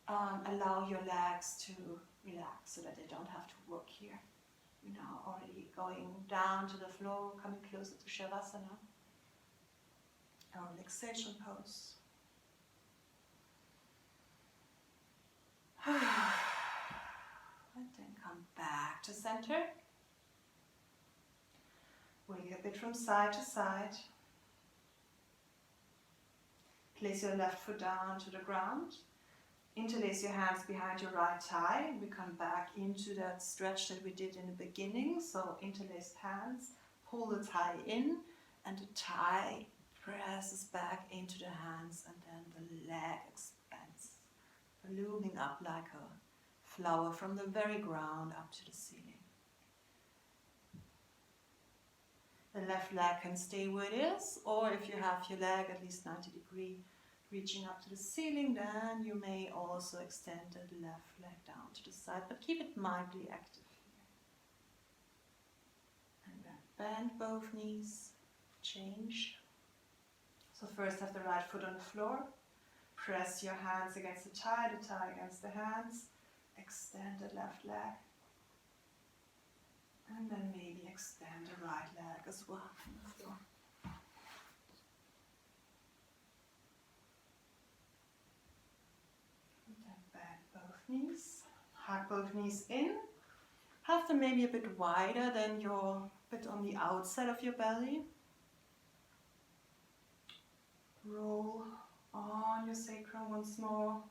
allow your legs to relax, so that they don't have to work here. You're now already going down to the floor, coming closer to Shavasana, our relaxation pose. And then come back to center. Wiggle a bit from side to side. Place your left foot down to the ground. Interlace your hands behind your right thigh. We come back into that stretch that we did in the beginning. So interlaced hands, pull the thigh in, and the thigh presses back into the hands, and then the leg expands, ballooning up like a flower from the very ground up to the ceiling. The left leg can stay where it is, or if you have your leg at least 90 degrees reaching up to the ceiling, then you may also extend the left leg down to the side, but keep it mildly active here. And then bend both knees, change. So first have the right foot on the floor, press your hands against the thigh against the hands, extend the left leg, and then maybe extend the right leg as well on the floor. And then bend both knees, hug both knees in, have them maybe a bit wider than your bit on the outside of your belly. Roll on your sacrum once more.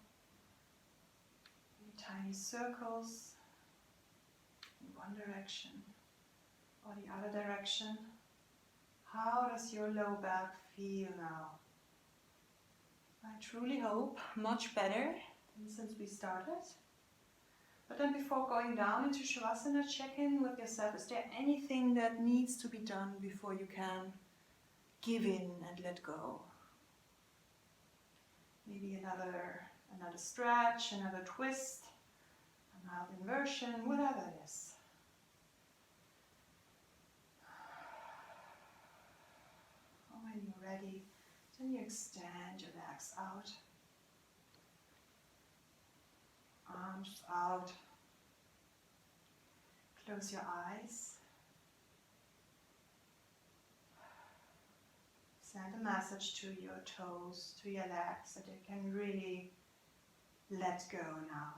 Tiny circles in one direction or the other direction. How does your low back feel now? I truly hope much better than since we started. But then before going down into Shavasana, check in with yourself. Is there anything that needs to be done before you can give in and let go? Maybe another stretch, another twist, a mild inversion, whatever it is. When you're ready, then you extend your legs out, arms out, close your eyes, send a message to your toes, to your legs, that they can really let go now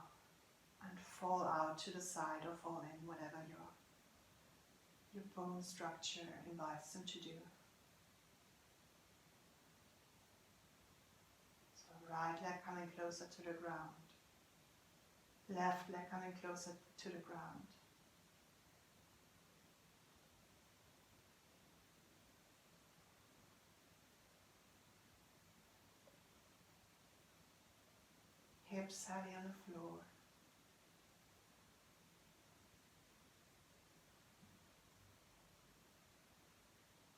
and fall out to the side or fall in, whatever your bone structure invites them to do. So right leg coming closer to the ground, left leg coming closer to the ground. Hips heavy on the floor.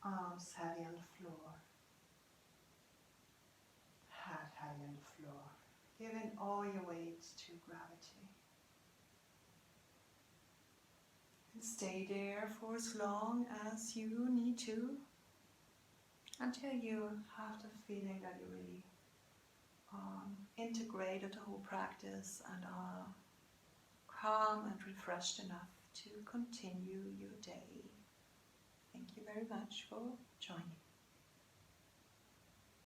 Arms Arms heavy on the floor. Head heavy on the floor. Giving all your weight to gravity. And stay there for as long as you need to, until you have the feeling that you really integrated the whole practice and are calm and refreshed enough to continue your day. Thank you very much for joining.